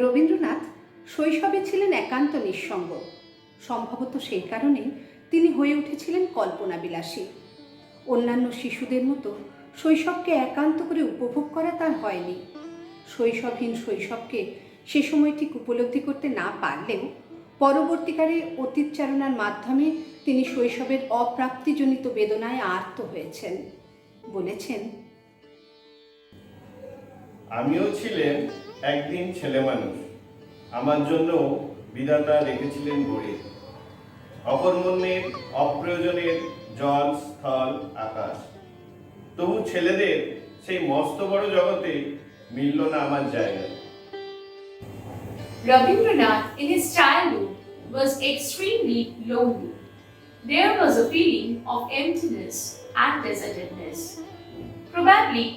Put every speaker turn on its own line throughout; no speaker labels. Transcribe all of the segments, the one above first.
রবীন্দ্রনাথ শৈশবে ছিলেন একান্ত নিঃসঙ্গ। সম্ভবত সেই কারণেই তিনি হয়ে উঠেছিলেন কল্পনাবিলাসী। অন্যান্য শিশুদের মতো শৈশবকে একান্ত করে উপভোগ করা তার হয়নি। শৈশবহীন শৈশবকে সে সময় ঠিক উপলব্ধি করতে না পারলেও পরবর্তীকালে অতীতচারণার মাধ্যমে তিনি শৈশবের অপ্রাপ্তিজনিত বেদনায় আর্ত হয়েছেন। বলেছেন,
আমিও ছিলেন একদিন ছেলে মানুষ, আমার জন্য বিধাতা রেখেছিলেন গড়ে অকর্মণ্যের অপ্রয়োজনের জল স্থল আকাশ। তবু ছেলেদের সেই মস্ত বড় জগতে মিলল না আমার জায়গা।
Rabindranath in his childhood was extremely lonely. There was a feeling of emptiness and desertedness. Probably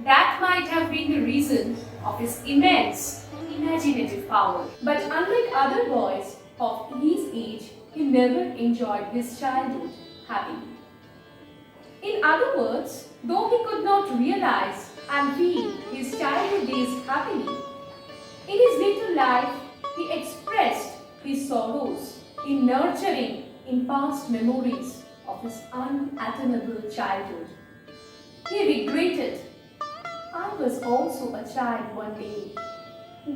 that might have been the reason of his immense imaginative power. But unlike other boys of his age, he never enjoyed his childhood happily. In other words, though he could not realize and feel his childhood days happily, in his later life, he expressed his sorrows in nurturing in past memories of his unattainable childhood. He regretted, I was also a child one day.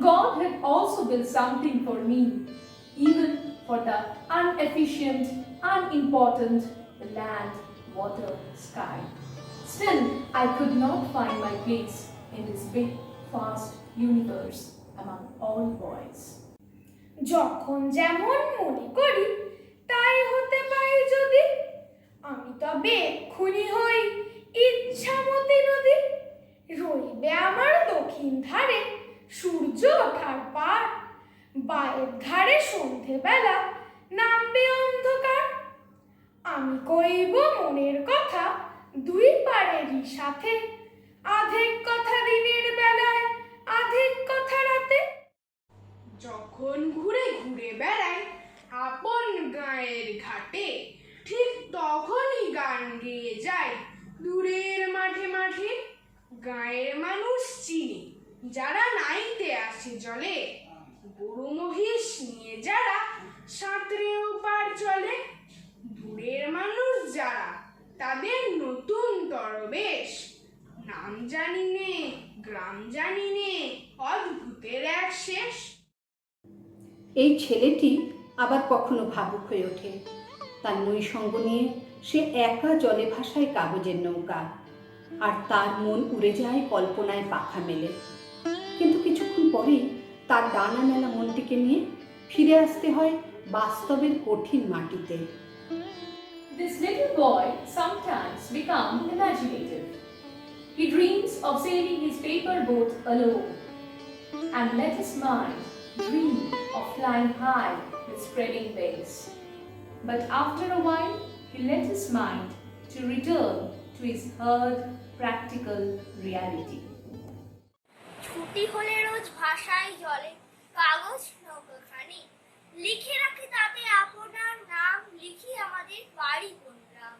God had also built something for me, even for the inefficient, unimportant, the land, water, sky. Still, I could not find my place in this big, fast universe among all boys.
যখন যেমন মনে করি তাই হতে পারি যদি, আমি তবে এক্ষুনি হই ইচ্ছামতি নদী। রইবে আমার দক্ষিণ ধারে সূর্য ওঠার পার, বায়ের ধারে সন্ধেবেলা নামবে অন্ধকার। আমি কইব মনের কথা দুই পাড়েরই সাথে, আধেক কথা দিনের বেলায় আধেক কথা রাতে। যখন ঘুরে ঘুরে বেড়াই আপন গায়ের ঘাটে, ঠিক তখনই গান গেয়ে যায় দূরের মাঠে মাঠে। গায়ের মানুষ চিনি যারা নাইতে আসে জলে, গরু মহিষ নিয়ে যারা সাঁতরেও পার চলে। দূরের মানুষ যারা তাদের নতুন তরবেশ, নাম জানি নে গ্রাম জানি নে অদ্ভুতের এক শেষ।
এই ছেলেটি আবার কখনো ভাবুক হয়ে ওঠে। তার নৈসঙ্গ নিয়ে সে একা জলে ভাসায় কাগজের নৌকা, আর তার মন উড়ে যায় কল্পনায় পাখা মেলে। কিন্তু কিছুক্ষণ পরেই তার ডানা মেলা মনটিকে নিয়ে ফিরে আসতে হয় বাস্তবের কঠিন মাটিতে।
This little boy sometimes becomes imaginative. He dreams of sailing his paper boat alone, and let his mind dream of flying high with spreading wings. But after a while, he let his mind to return to his hard, practical reality.
ছুটি হলে রোজ ভাষায় জলে কাগজ নৌকাখানি, লিখে রাখি তাতে আপনার নাম, লিখি আমাদের বাড়ি কোন গ্রাম।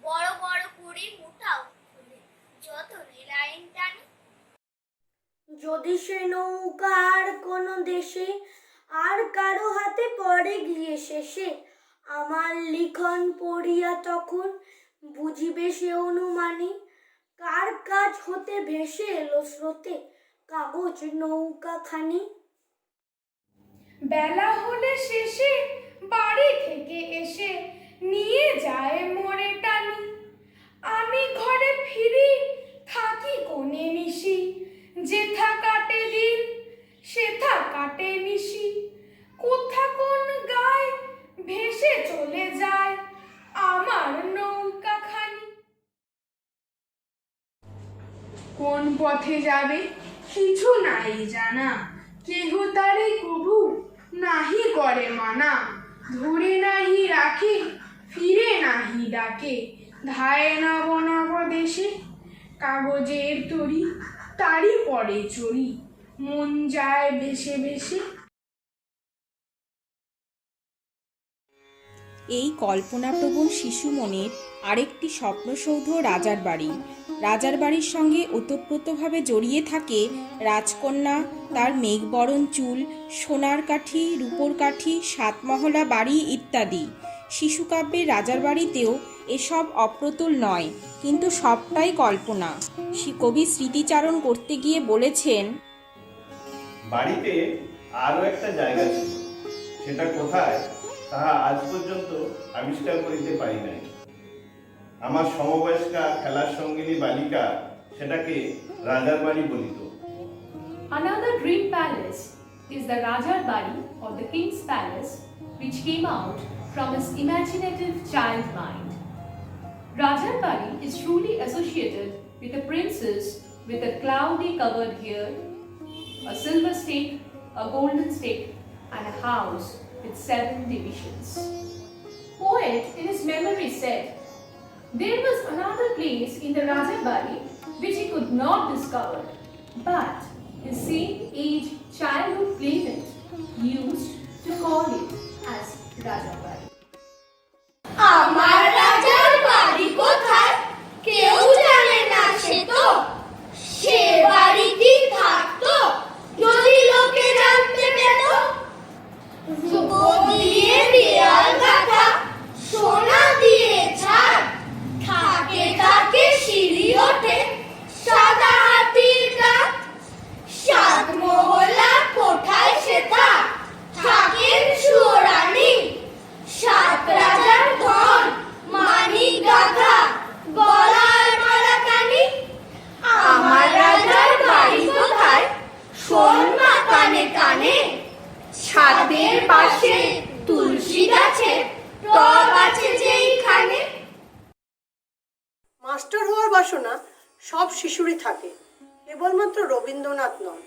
বড় বড় করে মোটাও খুলে যতনে লাইন টানি।
যদি সে নৌকা আর কোনো দেশে আর কারো হাতে পড়ে গিয়ে শেষে, আমার লিখন পড়িয়া তখন বুঝিবে সে অনুমানে, কার কাজ হতে ভেসে এলো স্রোতে কাগজ নৌকাখানি।
বেলা হলে শেষে বাড়ি থেকে এসে নিয়ে যায় মোরে টানি। আমি ঘরে ফিরি থাকি কোণে নিশি, যেথা কাটে দিন সেথা কাটে নিশি। কোথা কোন গায়ে ভেসে চলে যায় আমার নৌকাখানি। কোন পথে যাবে কিছু নাই জানা, কেহ তারে কভু নাহি করে মানা। ধরে নাহি রাখে ফিরে নাহি ডাকে, ধায় নব নব দেশে কাগজের তরি তারি পড়ে চড়ি, মন যায় বেশে বেশে।
এই কল্পনাপ্রবণ শিশু মনের আরেকটি স্বপ্নসৌধ রাজার বাড়ি। রাজার বাড়ির সঙ্গে ওতপ্রোতভাবে জড়িয়ে থাকে রাজকন্যা, তার মেঘবরণ চুল, সোনার কাঠি, রূপোর কাঠি, সাতমহলা বাড়ি ইত্যাদি। শিশুকাব্যের রাজার বাড়িতেও এসব অপ্রতুল নয়, কিন্তু সবটাই কল্পনা। কবি স্মৃতিচারণ করতে গিয়ে বলেছেন,
বাড়িতে আরো একটা জায়গা ছিল, সেটা কোথায় তাহা আজ পর্যন্ত আবিষ্কার করিতে পারি নাই। আমার সমবয়স্কা খেলার সঙ্গিনী বালিকা সেটাকে রাজার বাড়ি বলিত।
Another dream palace is the Rajar Bari or the King's Palace, which came out from his imaginative child mind. Rajar Bari is truly associated with a princess with a cloudy covered hair, a silver stake, a golden stake, and a house with 7 divisions. Poet in his memory said, there was another place in the Rajar Bari which he could not discover, but his same age childhood playmate used to call it as Rajar Bari.
আমার রাজার বাড়ি কোথায় কেউ জানে না, সে তো সে বাড়িতেই থাকতো যদি লোকে জানতে পেত। রূপো দিয়ে দেয়াল গাঁথা, সোনা দিয়ে ছাদ, থাকে থাকে সিঁড়ি ওঠে সাদা হাতির দাঁত। 7 মহলা কোঠায় সেথা থাকেন সুরানী, 7 রাজার ধন মানিক গাথা গলার মালা কানি। আমার রাজার বাড়ি কোথায় শোন মা কানে কানে, ছাদের পাশে তুলসী গাছে টব আছে যেইখানে।
মাস্টার হওয়ার বাসনা সব শিশুরই থাকে, কেবলমাত্র রবীন্দ্রনাথ নন।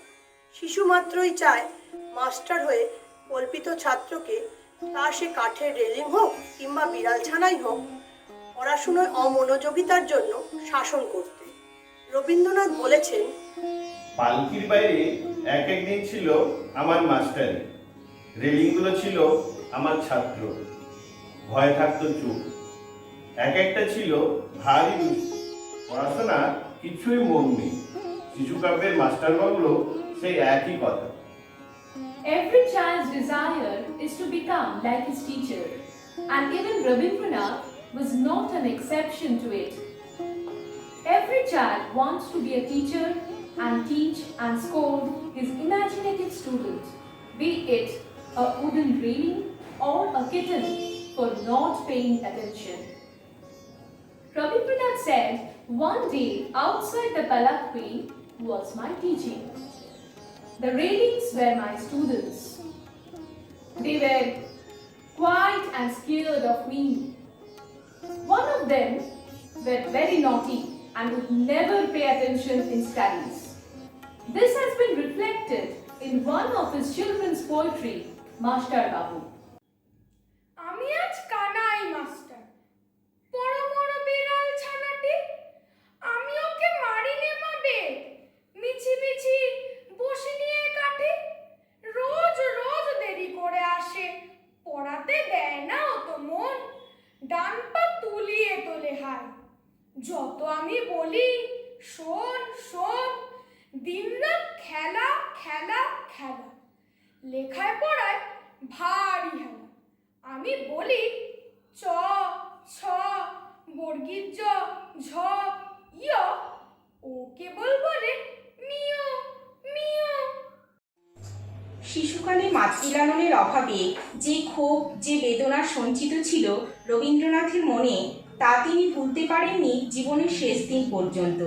শিশু মাত্রই চায় মাস্টার হয়ে কল্পিত ছাত্রকে, তা সে কাঠের রেলিং হোক কিংবা বিড়াল ছানাই হোক, পড়াশুনোয় অমনোযোগিতার জন্য শাসন করতে। রবীন্দ্রনাথ বলেছেন,
পালকির বাইরে এক একদিন ছিল আমার মাস্টারি, রেলিংগুলো ছিল আমার ছাত্র, ভয় থাকতো চুপ, এক একটা ছিল ভারী দুষ্টু, পড়াশোনা কিছুই মন নেই। শিশুকাব্যের মাস্টারবাবুরও সেই একই কথা।
Every child's desire is to become like his teacher, and even Rabindranath was not an exception to it. Every child wants to be a teacher and teach and scold his imaginative student, be it a wooden railing or a kitten for not paying attention. Rabindranath said, one day outside the palanquin was my teaching. The railings were my students. They were quiet and scared of me. One of them were very naughty and would never pay attention in studies. This has been reflected in one of his children's poetry, Master Babu.
আমি আজ Kanai master, বড় বড় বিড়াল ছানাটি, আমি ওকে মারিনে মাবে, মিছি মিছি বসে নিয়ে কাটে, রোজ রোজ দেরি করে আসে, পড়াতে দেয় না অত মন, ডান পা তুলিয়ে তোলে হায়। যত আমি বলি শোন শোন, দিনরাত খেলা খেলা খেলা, লেখায় পড়ায় ভারী হেলা। আমি বলি চ ছ বর্গীর জ ঝ ইয়, ও কেবল বলে মিয় মিয়।
শিশুকালে মাতৃলালনের অভাবে যে ক্ষোভ, যে বেদনা সঞ্চিত ছিল রবীন্দ্রনাথের মনে, তা তিনি ভুলতে পারেননি জীবনের শেষ দিন পর্যন্ত।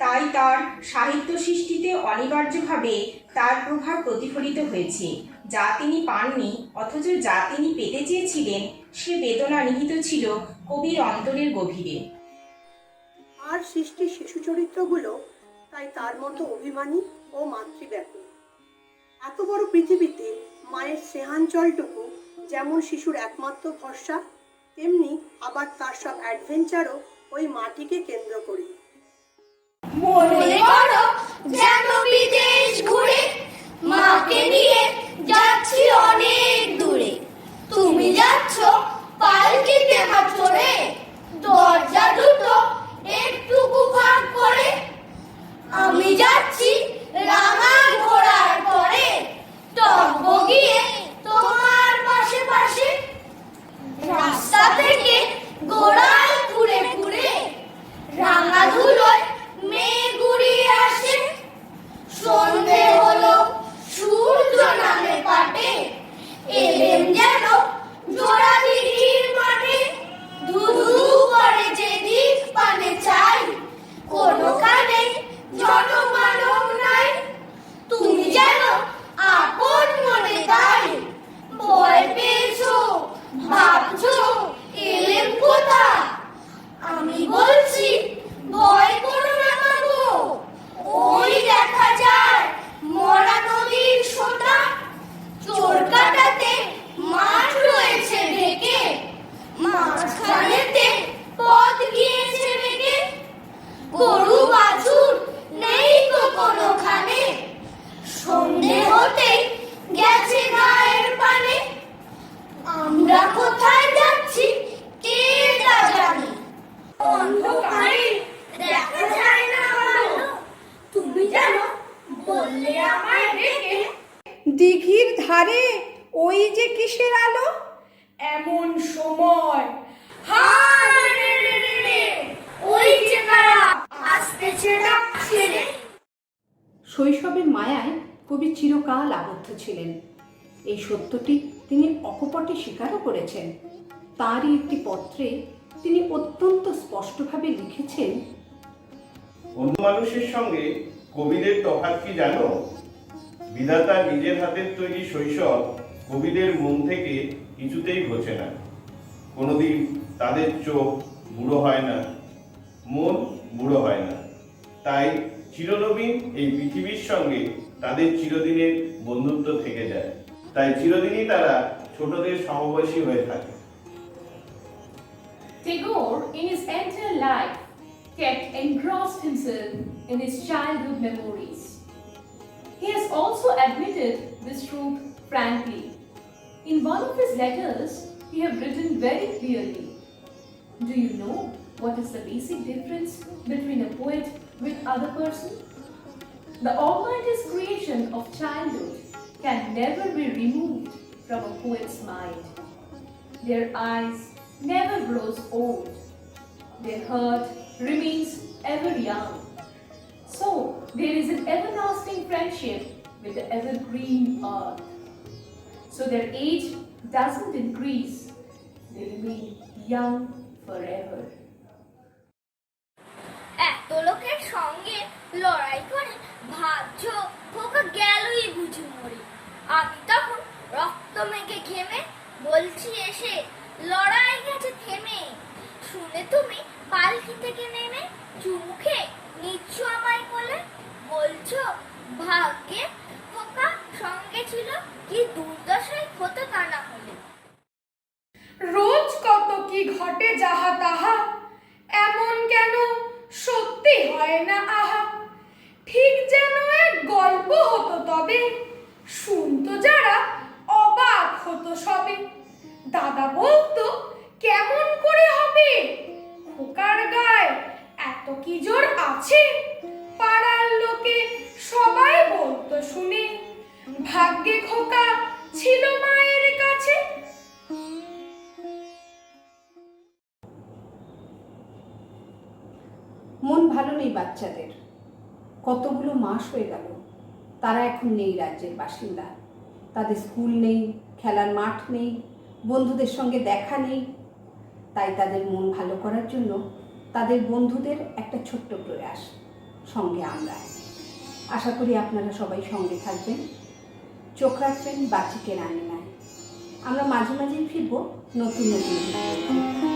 তাই তার সাহিত্য সৃষ্টিতে অনিবার্যভাবে তার প্রভাব প্রতিফলিত হয়েছে। যা তিনি পাননি, অথচ যা তিনি পেতে চেয়েছিলেন, সে বেদনা নিহিত ছিল কবির অন্তরের গভীরে।
আর সৃষ্টি শিশু চরিত্রগুলো তাই তার মতো অভিমানী ও মাতৃব্যাকুল। এত বড় পৃথিবীতে মায়ের স্নেহাঞ্চলটুকু যেমন শিশুর একমাত্র ভরসা, তেমনি আবার তার সব অ্যাডভেঞ্চারও ওই মাটিকে কেন্দ্র করি।
মনে করো যেন বিদেশ ঘুরে মাকে নিয়ে যাচ্ছি অনেক দূরে, তুমি যাচ্ছ পালকিতে হাত ধরে, দরজা দুটো একটুকু ফাঁক করে গরু বাছুর নেই তো কোনোখানে, সন্ধে হতে গেছে গায়ের পানে, আমরা কোথায় যাচ্ছি কে তা জানে, অন্ধকারে দেখা যায় না ভালো, তুমি জানো বললে আমায় ডেকে,
দিঘির ধারে ওই যে কিসের আলো,
এমন সময়
হায় রে রে রে রে, ওই যে কারা আসতেছে ডাকছে রে।
শৈশবের মায়ায় কবি চিরকাল আবদ্ধ ছিলেন। এই সত্যটি তিনি অকপটে স্বীকারও করেছেন। তারই একটি পত্রে তিনি অত্যন্ত স্পষ্টভাবে লিখেছেন,
অন্য মানুষের সঙ্গে কবিদের তফাৎ কি জানো? বিধাতা নিজের হাতের তৈরি শৈশব কবিদের মন থেকে কিছুতেই ঘোচে না। কোনোদিন তাদের চোখ বুড়ো হয় না, মন বুড়ো হয় না। তাই চিরনবীন এই পৃথিবীর সঙ্গে তাদের চিরদিনের বন্ধুত্ব থেকে যায়। তাই চিরদিনই তারা ছোটদের সমবয়সী হয়ে থাকে।
Tagore, in his entire life, kept engrossed himself in his childhood memories. He has also admitted this truth frankly. In one of his letters, he has written very clearly, "Do you know what is the basic difference between a poet with other person? The Almighty's creation of childhood can never be removed from a poet's mind. Their eyes never grows old. Their heart remains ever young. So there is an everlasting friendship with the evergreen earth. So their age doesn't increase. They remain young forever."
এত লোকের সঙ্গে লড়াই করে ভাবছো খোকা গেলই বুঝি মরে, আমি তখন রক্ত মেঘে ঘেমে বলছি এসে লড়াই গেছে থেমে, শুনে তুমি পালকি থেকে নেমে চুমুখে নিচ্ছ আমায় কোলে, বলছো ভাগ্যে খোকা সঙ্গে ছিল কি দুর্দশায় হতো তা না হলে।
রোজ কত কি ঘটে যাহা তাহা, এমন কেন সত্যি হয় না আহা, ঠিক যেন এক গল্প হতো তবে, শুনতো যারা অবাক হতো সবে, দাদা বলতো কেমন করে হবে, খোকার গায়ে এত কি জোর আছে, পাড়ার লোকে সবাই বলতো শুনে, ভাগ্যে খোকা ছিল মায়ের কাছে।
মন ভালো নেই বাচ্চাদের। কতগুলো মাস হয়ে গেল তারা এখন নেই রাজ্যের বাসিন্দা। তাদের স্কুল নেই, খেলার মাঠ নেই, বন্ধুদের সঙ্গে দেখা নেই। তাই তাদের মন ভালো করার জন্য তাদের বন্ধুদের একটা ছোট্ট প্রয়াস, সঙ্গে আমরা। আশা করি আপনারা সবাই সঙ্গে থাকবেন, চোখ রাখবেন বাচিকের আঙিনায়। আমরা মাঝে মাঝেই ফিরব নতুন নতুন ভিডিও।